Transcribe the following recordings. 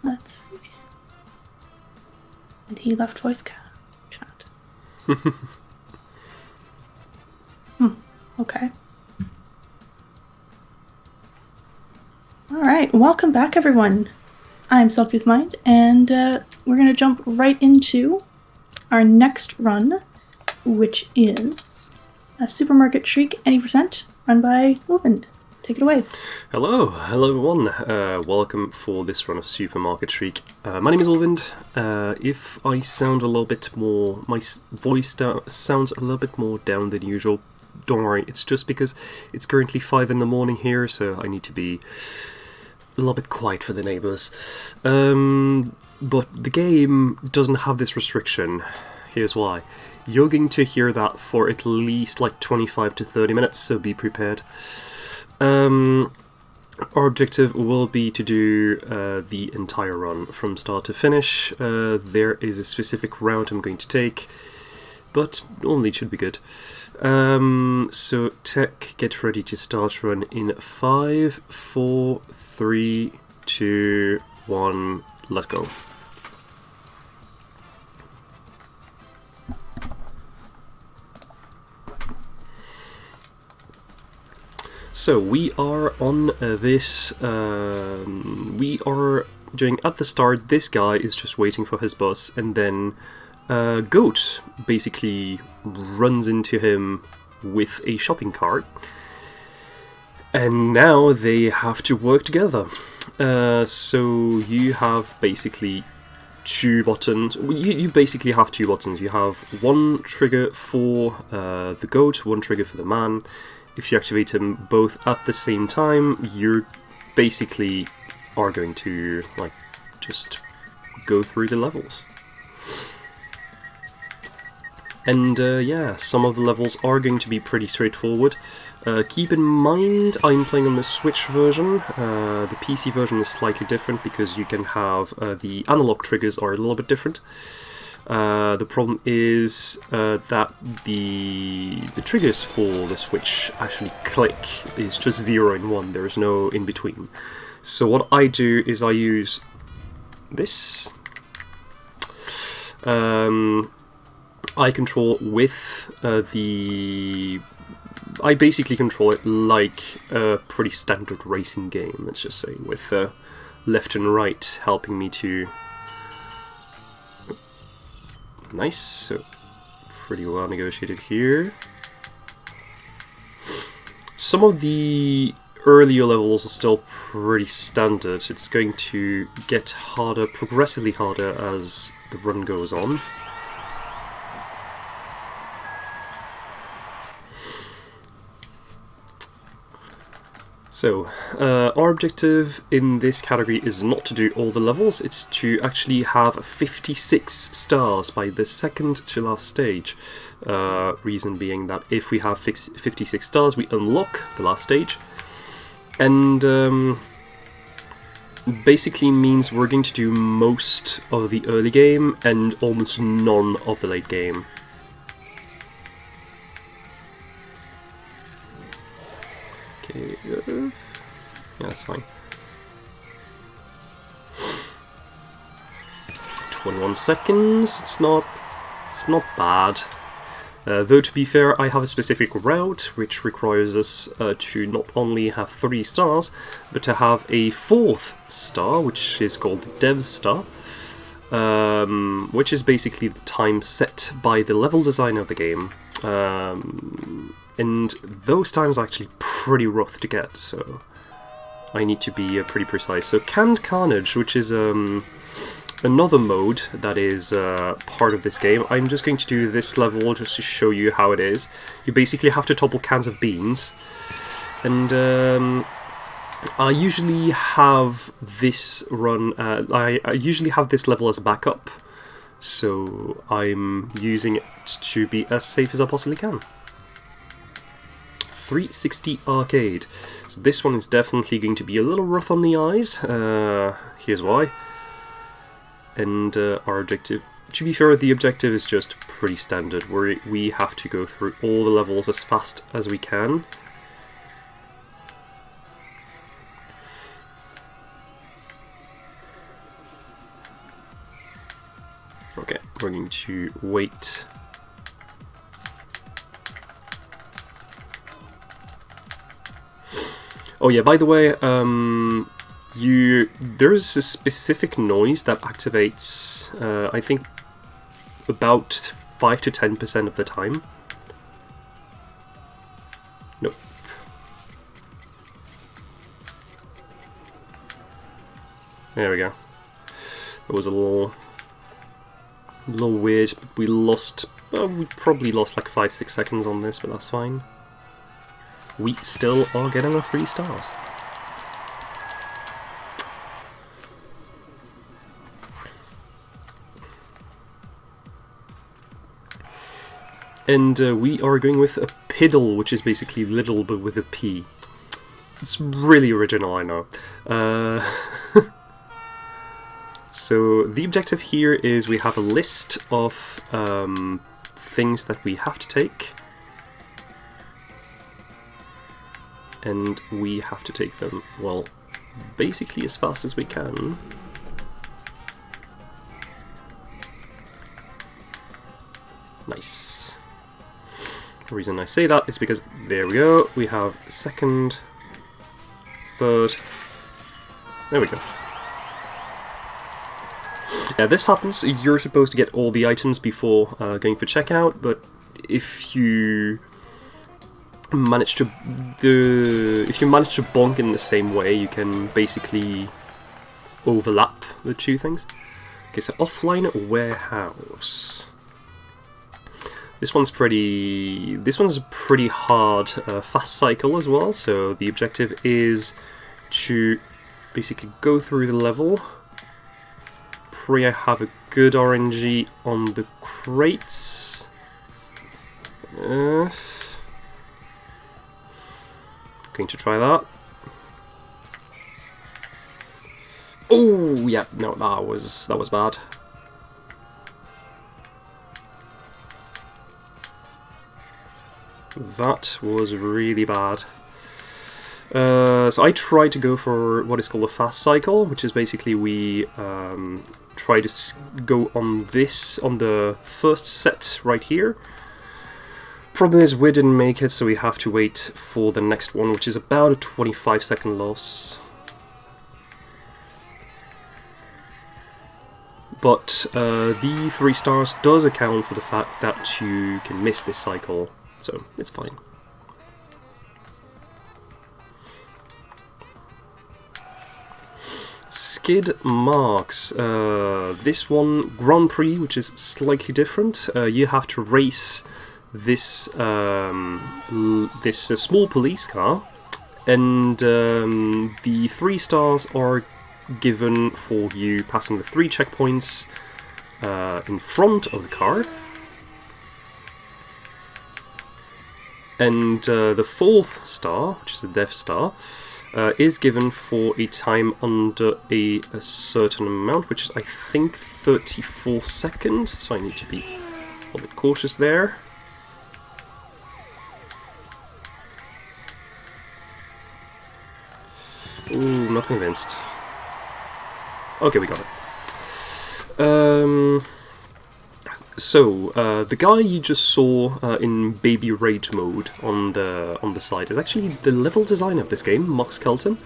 Let's see. And he left voice chat. Okay. Alright, welcome back everyone. I'm Selfie's Mind, and we're going to jump right into our next run, which is a Supermarket Shriek 80%, run by Ulvind. Take it away. Hello everyone. Welcome for this run of Supermarket Shriek. My name is Ulvind. If I sound a little bit more, my voice sounds a little bit more down than usual, don't worry, it's just because it's currently 5 in the morning here, so I need to be a little bit quiet for the neighbours. But the game doesn't have this restriction. Here's why. You're going to hear that for at least like 25 to 30 minutes, so be prepared. Our objective will be to do the entire run from start to finish. There is a specific route I'm going to take, but only it should be good. So tech, get ready to start run in 5, 4, 3, 2, 1, let's go. So we are on this, we are doing at the start, this guy is just waiting for his bus, and then Goat basically runs into him with a shopping cart, and now they have to work together. So you have basically two buttons. You basically have two buttons. You have one trigger for the goat, one trigger for the man. If you activate them both at the same time, you basically are going to like just go through the levels. And yeah, some of the levels are going to be pretty straightforward. Keep in mind, I'm playing on the Switch version. The PC version is slightly different because you can have the analog triggers are a little bit different. The problem is that the triggers for the Switch actually click. It's just 0 and 1. There is no in between. So what I do is I use this. I control with I basically control it like a pretty standard racing game, let's just say, with left and right helping me to... Nice, so pretty well negotiated here. Some of the earlier levels are still pretty standard. It's going to get harder, progressively harder as the run goes on. So, our objective in this category is not to do all the levels, it's to actually have 56 stars by the second to last stage. Reason being that if we have 56 stars, we unlock the last stage. And basically means we're going to do most of the early game and almost none of the late game. Okay, yeah, that's fine. 21 seconds, it's not bad. Though to be fair, I have a specific route which requires us to not only have 3 stars, but to have a 4th star, which is called the Dev Star, which is basically the time set by the level designer of the game. And those times are actually pretty rough to get, so I need to be pretty precise. So Canned Carnage, which is another mode that is part of this game. I'm just going to do this level just to show you how it is. You basically have to topple cans of beans, and I usually have this run. I usually have this level as backup, so I'm using it to be as safe as I possibly can. 360 Arcade. So this one is definitely going to be a little rough on the eyes. Here's why. And our objective, to be fair, the objective is just pretty standard, where we have to go through all the levels as fast as we can. Okay, we're going to wait. Oh yeah, by the way, there's a specific noise that activates, I think, about 5 to 10% of the time. Nope. There we go. That was a little weird, but we lost, we probably lost like 5-6 seconds on this, but that's fine. We still are getting our 3 stars. And we are going with a piddle, which is basically little but with a P. It's really original, I know. So the objective here is we have a list of things that we have to take. And we have to take them, well, basically as fast as we can. Nice. The reason I say that is because, there we go, we have second, third, there we go. Yeah, this happens, you're supposed to get all the items before going for checkout, but if you manage to bonk in the same way, you can basically overlap the two things. Okay, so offline warehouse. This one's a pretty hard fast cycle as well. So the objective is to basically go through the level. Pray I have a good RNG on the crates. Going to try that. Oh yeah, no, that was bad. That was really bad. So I tried to go for what is called a fast cycle, which is basically we try to go on the first set right here. Problem is we didn't make it, so we have to wait for the next one, which is about a 25-second loss. But the 3 stars does account for the fact that you can miss this cycle, so it's fine. Skid marks. This one, Grand Prix, which is slightly different. You have to race this small police car, and the 3 stars are given for you passing the 3 checkpoints in front of the car, and the 4th star, which is the Death Star, is given for a time under a certain amount, which is I think 34 seconds, so I need to be a little bit cautious there. Ooh, not convinced. Okay, we got it. So the guy you just saw in Baby Rage mode on the side is actually the level designer of this game, Mox Kelton.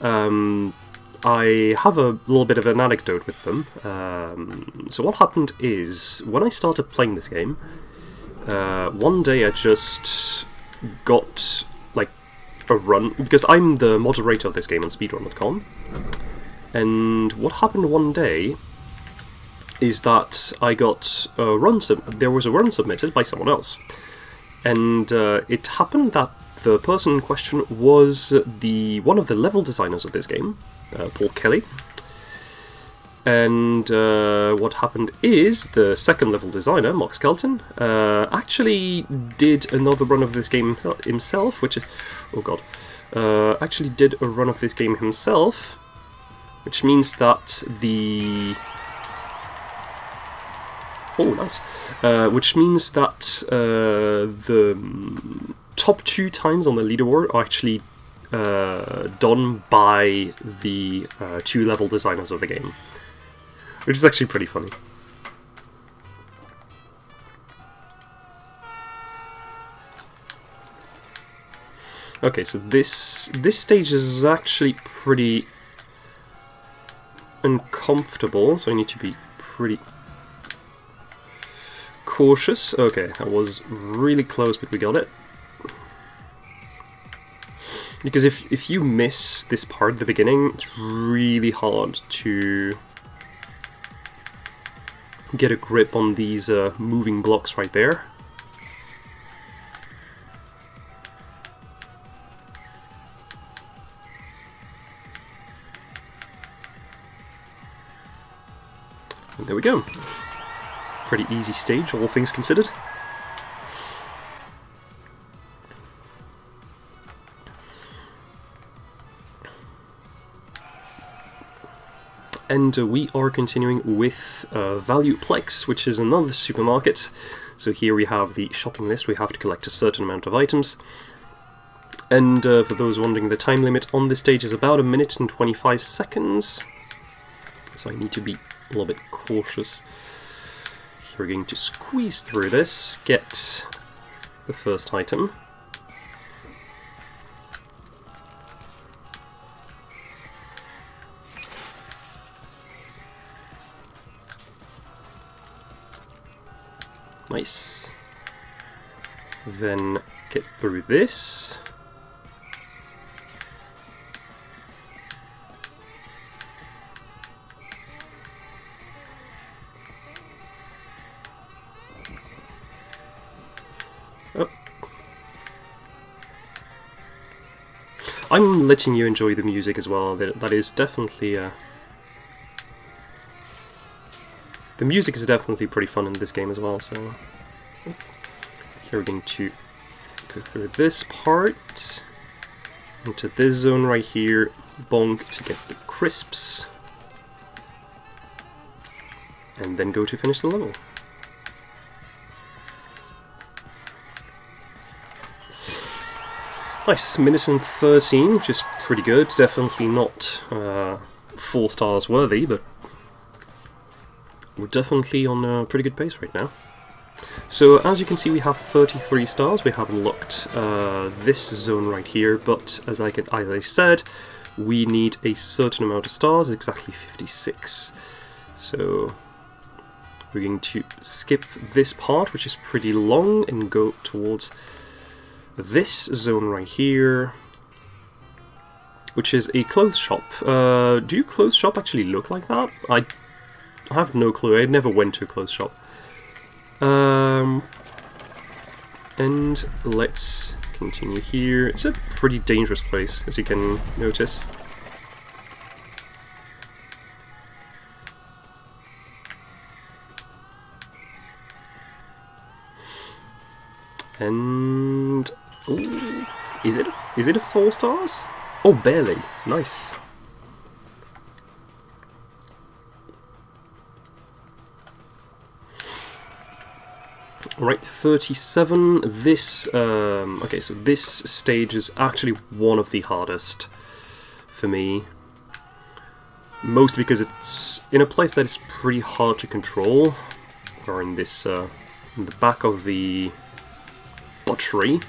I have a little bit of an anecdote with them. So what happened is, when I started playing this game, one day I just got like a run, because I'm the moderator of this game on speedrun.com. And what happened one day is that I got a run. There was a run submitted by someone else, and it happened that the person in question was one of the level designers of this game, Paul Kelly. And what happened is the second level designer, Mox Kelton, actually did another run of this game himself, which is actually did a run of this game himself. Which means that which means that the top 2 times on the leaderboard are actually done by the 2 level designers of the game, which is actually pretty funny. Okay, so this stage is actually pretty uncomfortable, so I need to be pretty cautious. Okay, that was really close, but we got it. Because if you miss this part at the beginning, it's really hard to get a grip on these moving blocks right there. And there we go. Pretty easy stage, all things considered. And we are continuing with Value Plex, which is another supermarket. So here we have the shopping list. We have to collect a certain amount of items. And for those wondering, the time limit on this stage is about 1 minute and 25 seconds. So I need to be a little bit cautious. Here we're going to squeeze through this, get the first item. Nice. Then get through this. Oh. I'm letting you enjoy the music as well. That is definitely the music is definitely pretty fun in this game as well, so here we're going to go through this part, into this zone right here, bonk to get the crisps, and then go to finish the level. Nice, minute and 13, which is pretty good, definitely not 4 stars worthy, but we're definitely on a pretty good pace right now. So as you can see, we have 33 stars. We have unlocked this zone right here, but as I said, we need a certain amount of stars, exactly 56. So we're going to skip this part, which is pretty long, and go towards this zone right here, which is a clothes shop. Do clothes shop actually look like that? I have no clue. I never went to a clothes shop. And let's continue here. It's a pretty dangerous place, as you can notice. And ooh, is it a 4 stars? Oh, barely. Nice. Right, 37. This okay, so this stage is actually one of the hardest for me, mostly because it's in a place that is pretty hard to control, or in this in the back of the butchery.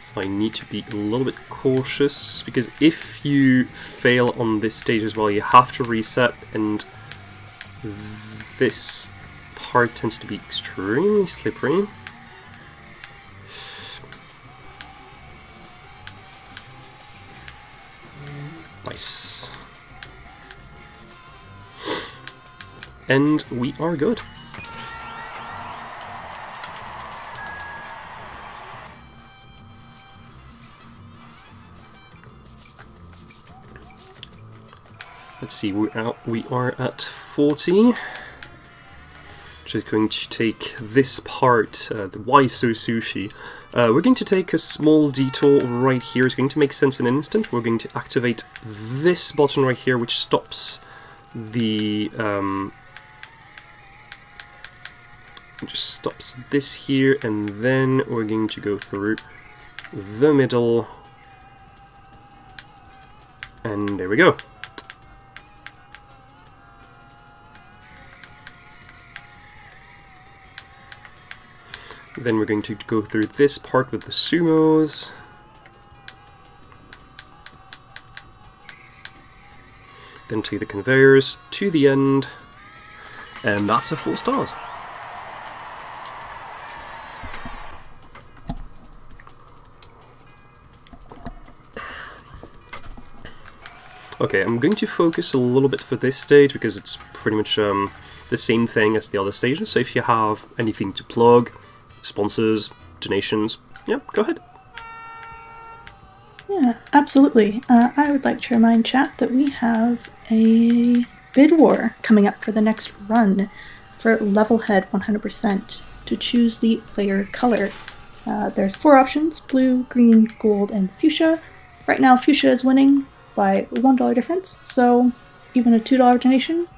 So I need to be a little bit cautious, because if you fail on this stage as well, you have to reset, and this part tends to be extremely slippery. Nice. And we are good. Let's see, we are at 40, which is going to take this part, the Why So Sushi. We're going to take a small detour right here. It's going to make sense in an instant. We're going to activate this button right here, which stops the... just stops this here, and then we're going to go through the middle. And there we go. Then we're going to go through this part with the sumos. Then take the conveyors to the end, and that's a 4 stars. Okay, I'm going to focus a little bit for this stage because it's pretty much the same thing as the other stages. So if you have anything to plug, sponsors, donations, yeah, go ahead. Yeah, absolutely. I would like to remind chat that we have a bid war coming up for the next run for level head 100% to choose the player color. There's 4 options: blue, green, gold, and fuchsia. Right now, fuchsia is winning by $1 difference, so even a $2 donation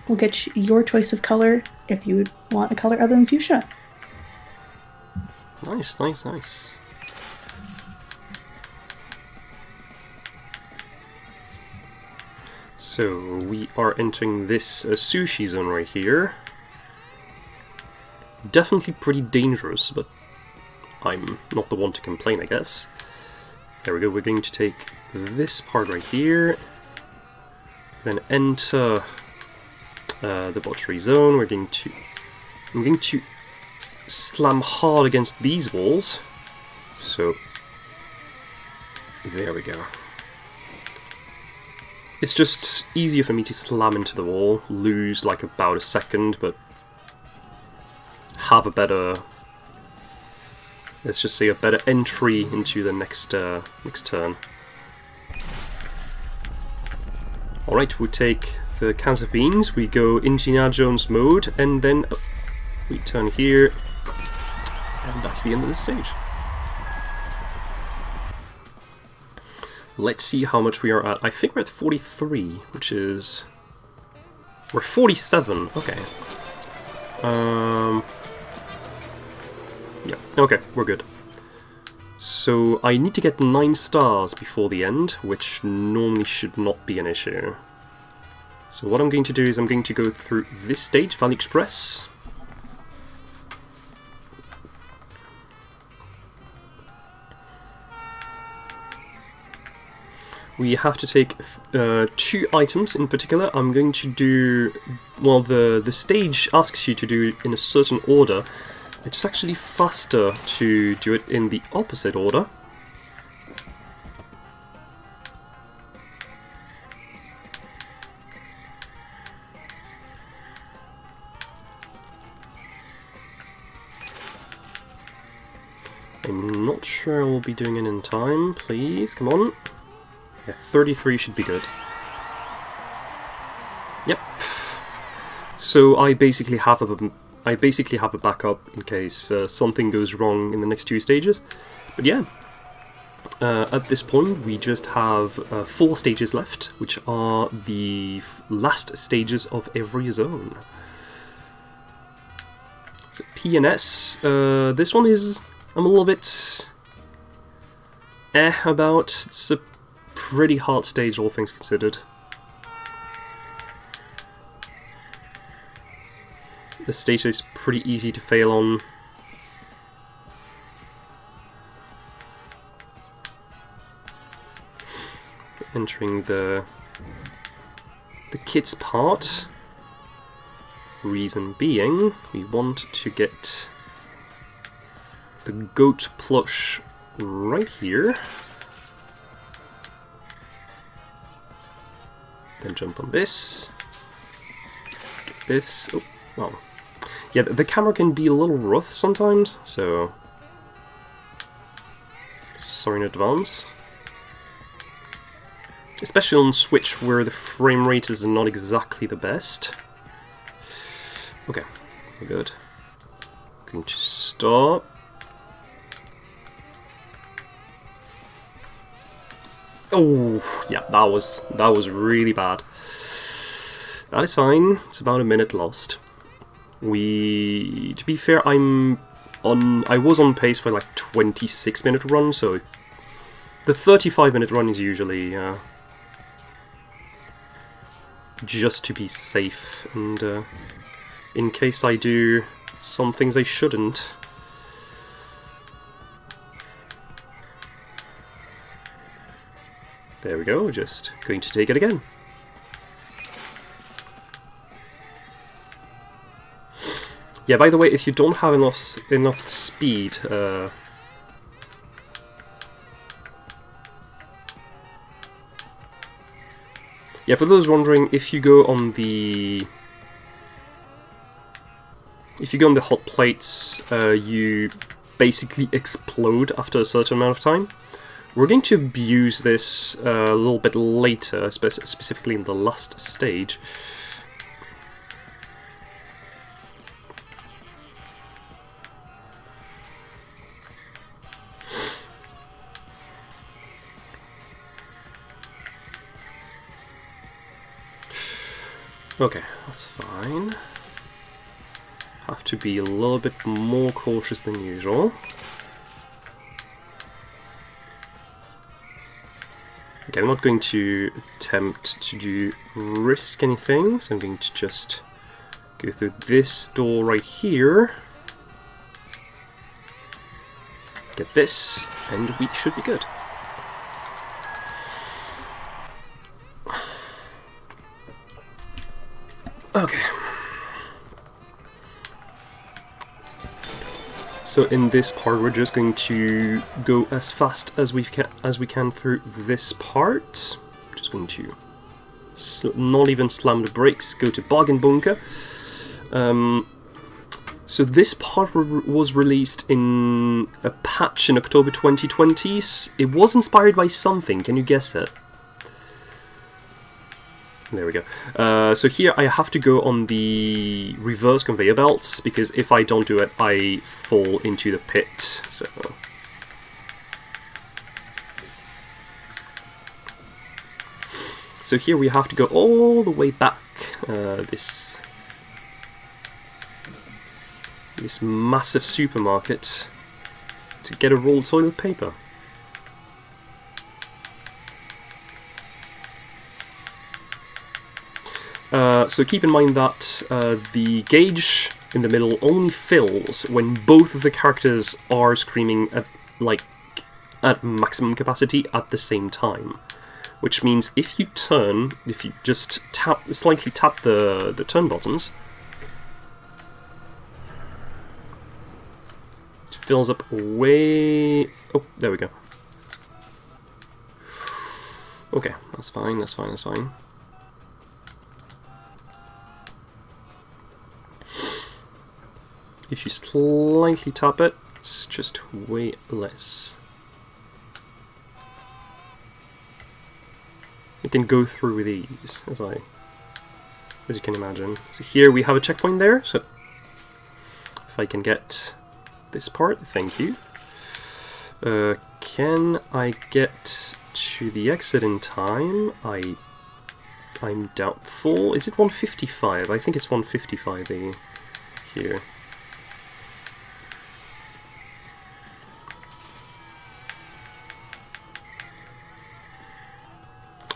will get you your choice of color if you want a color other than fuchsia. Nice, nice, nice. So we are entering this sushi zone right here. Definitely pretty dangerous, but I'm not the one to complain, I guess. There we go, we're going to take this part right here, then enter the botchery zone. I'm going to slam hard against these walls. So there we go. It's just easier for me to slam into the wall, lose like about a second, but have a better, let's just say, a better entry into the next turn. Alright, we take the cans of beans, we go Indiana Jones mode, and then we turn here, and that's the end of the stage. Let's see how much we are at. I think we're at 43, which is... We're 47, okay. Yeah, okay, we're good. So I need to get 9 stars before the end, which normally should not be an issue. So what I'm going to do is I'm going to go through this stage, Valley Express. We have to take 2 items in particular. I'm going to do... Well, the stage asks you to do it in a certain order. It's actually faster to do it in the opposite order. I'm not sure I'll be doing it in time. Please, come on. Yeah, 33 should be good. Yep. So I basically have a backup in case something goes wrong in the next 2 stages. But yeah, at this point we just have 4 stages left, which are the last stages of every zone. So P and S, this one is I'm a little bit about. It's a pretty hard stage, all things considered. The stage is pretty easy to fail on. Entering the kids part. Reason being, we want to get the goat plush right here. Then jump on this. Get this. Oh, well. Yeah, the camera can be a little rough sometimes, so sorry in advance. Especially on Switch, where the frame rate is not exactly the best. Okay, we're good. Going to stop. Oh, yeah, that was really bad. That is fine. It's about a minute lost. To be fair, I was on pace for like 26-minute run, so the 35-minute run is usually just to be safe, and in case I do some things I shouldn't. There we go, just going to take it again. Yeah, by the way, if you don't have enough speed, yeah, for those wondering, if you go on the hot plates, you basically explode after a certain amount of time. We're going to abuse this a little bit later, specifically in the last stage. Okay, that's fine. Have to be a little bit more cautious than usual. Okay, I'm not going to attempt to risk anything, so I'm going to just go through this door right here. Get this, and we should be good. Okay. So in this part, we're just going to go as fast as we can through this part. Just going to not even slam the brakes. Go to Bargain Bunker. So this part was released in a patch in October 2020. It was inspired by something. Can you guess it? There we go. So here I have to go on the reverse conveyor belts, because if I don't do it, I fall into the pit. So here we have to go all the way back. This massive supermarket to get a roll of toilet paper. So keep in mind that the gauge in the middle only fills when both of the characters are screaming at maximum capacity at the same time. Which means if you just slightly tap the turn buttons, it fills up way... Oh, there we go. Okay, that's fine, that's fine, that's fine. If you slightly tap it, it's just way less. You can go through with ease, as you can imagine. So here we have a checkpoint there, so if I can get this part, thank you. Can I get to the exit in time? I'm doubtful. Is it 155? I think it's 155 here.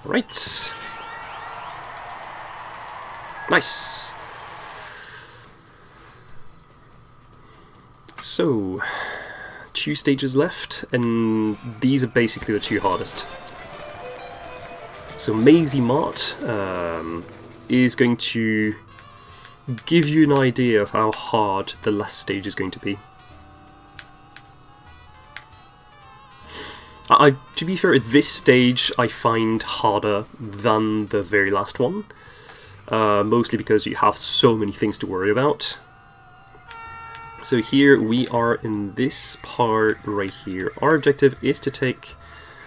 Right. Nice. So, 2 stages left, and these are basically the 2 hardest. So Maisie Mart is going to give you an idea of how hard the last stage is going to be. To be fair, at this stage I find harder than the very last one, mostly because you have so many things to worry about. So here we are in this part right here. Our objective is to take...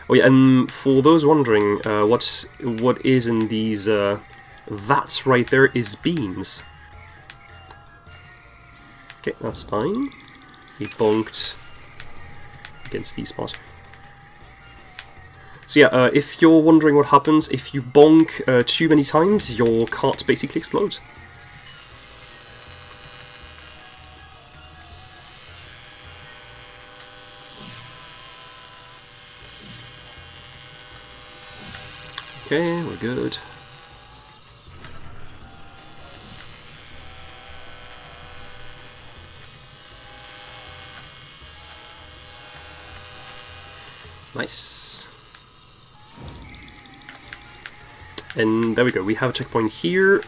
Oh yeah, and for those wondering, what is in these vats right there is beans. Okay, that's fine. He bonked against these spots. So yeah, if you're wondering what happens if you bonk too many times, your cart basically explodes. Okay, we're good. Nice. And there we go, we have a checkpoint here.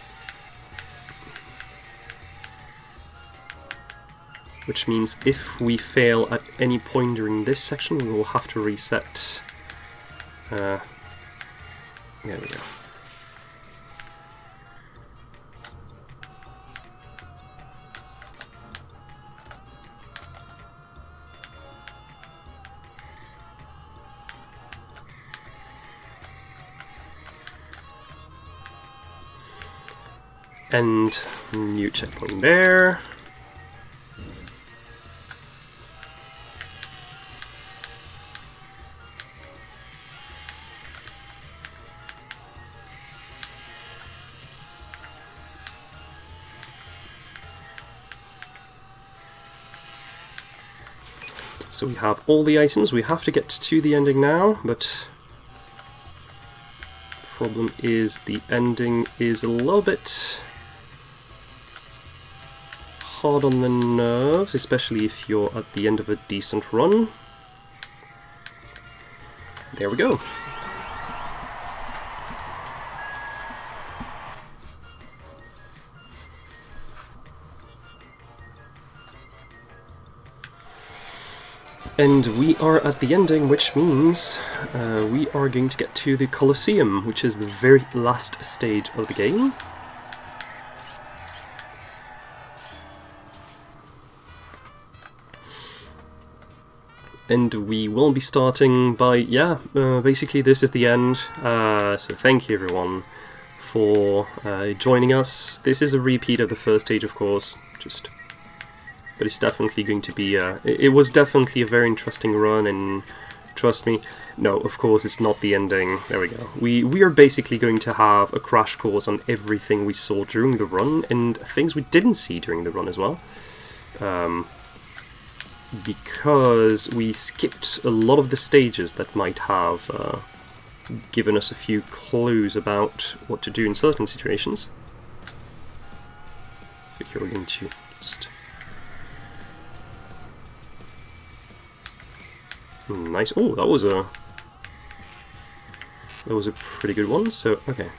Which means if we fail at any point during this section, we will have to reset. There we go. And new checkpoint there. So we have all the items. We have to get to the ending now, but the problem is the ending is a little bit hard on the nerves, especially if you're at the end of a decent run. There we go. And we are at the ending, which means we are going to get to the Colosseum, which is the very last stage of the game. And we will be starting by, basically this is the end. So thank you everyone for joining us. This is a repeat of the first stage, of course, but it's definitely going to be, it was definitely a very interesting run, and trust me, no, of course it's not the ending. There we go. We are basically going to have a crash course on everything we saw during the run, and things we didn't see during the run as well. Because we skipped a lot of the stages that might have given us a few clues about what to do in certain situations. So here we're going to just... Nice. Oh, that was a pretty good one. So, okay.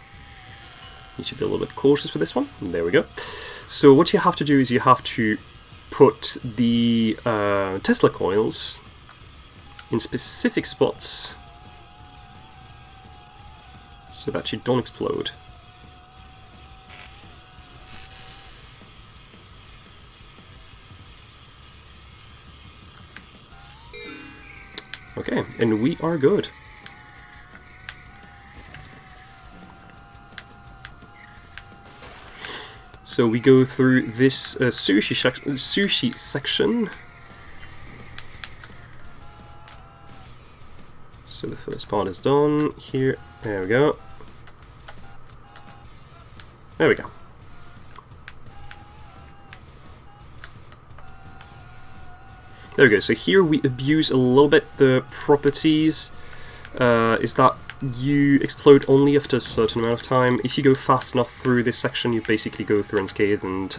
Need to be a little bit cautious for this one. There we go. So what you have to do is you have to put the Tesla coils in specific spots so that you don't explode. Okay, and we are good. So we go through this sushi section. So the first part is done. Here, there we go. There we go. There we go, so here we abuse a little bit the properties, is that you explode only after a certain amount of time. If you go fast enough through this section, you basically go through unscathed, and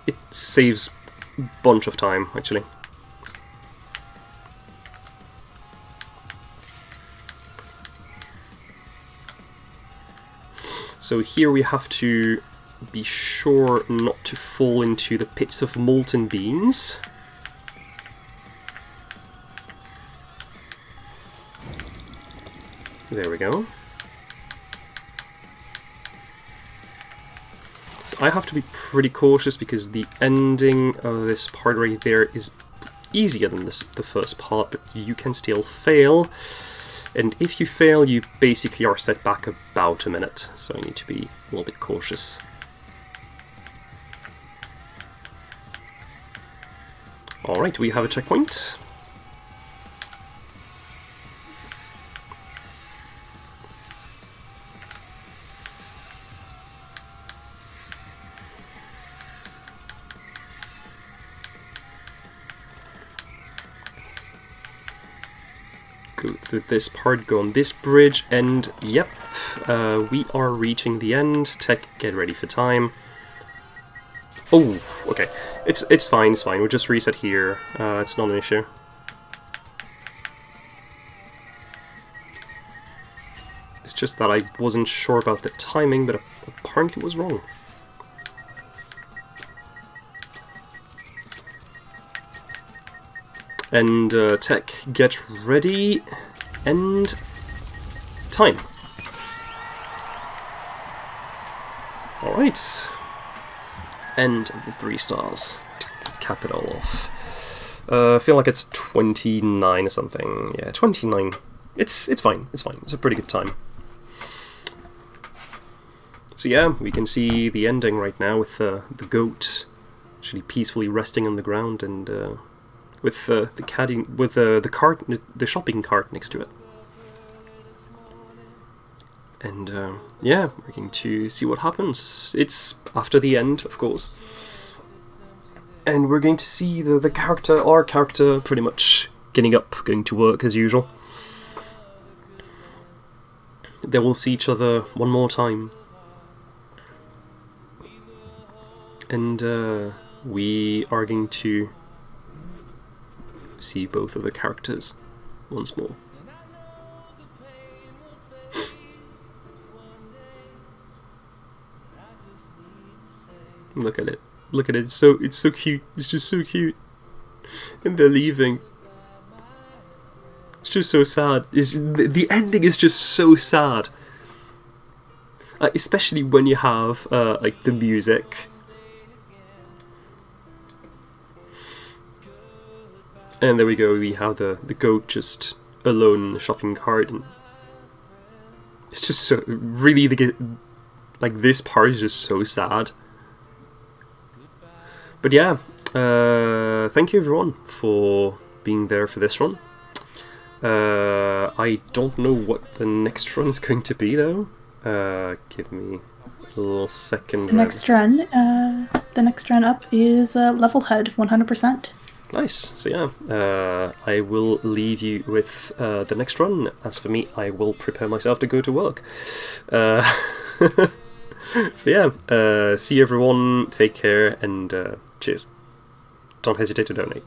it saves a bunch of time, actually. So here we have to be sure not to fall into the pits of molten beans. There we go. So I have to be pretty cautious because the ending of this part right there is easier than the first part, but you can still fail. And if you fail, you basically are set back about a minute, so I need to be a little bit cautious. Alright, we have a checkpoint. Go through this part, go on this bridge, and yep, we are reaching the end. Tech, get ready for time. Oh, okay. It's fine, it's fine. We'll just reset here. It's not an issue. It's just that I wasn't sure about the timing, but apparently was wrong. And tech, get ready, and time. Alright. End of the 3 stars. To cap it all off. I feel like it's 29 or something. Yeah, 29. It's fine. It's fine. It's a pretty good time. So yeah, we can see the ending right now with the goat actually peacefully resting on the ground, and with the caddy, with the cart, the shopping cart next to it. And yeah, we're going to see what happens. It's after the end, of course. And we're going to see our character, pretty much getting up, going to work as usual. They will see each other one more time. And we are going to see both of the characters once more. Look at it. Look at it. It's so cute. It's just so cute. And they're leaving. It's just so sad. The ending is just so sad. Especially when you have like the music. And there we go. We have the goat just alone in the shopping cart, and it's just so really like this part is just so sad. But yeah, thank you everyone for being there for this run. I don't know what the next run is going to be though. Give me a little second. The next run up is level head 100%. Nice. So yeah, I will leave you with the next run. As for me, I will prepare myself to go to work. So yeah, see you everyone, take care, and cheers. Don't hesitate to donate.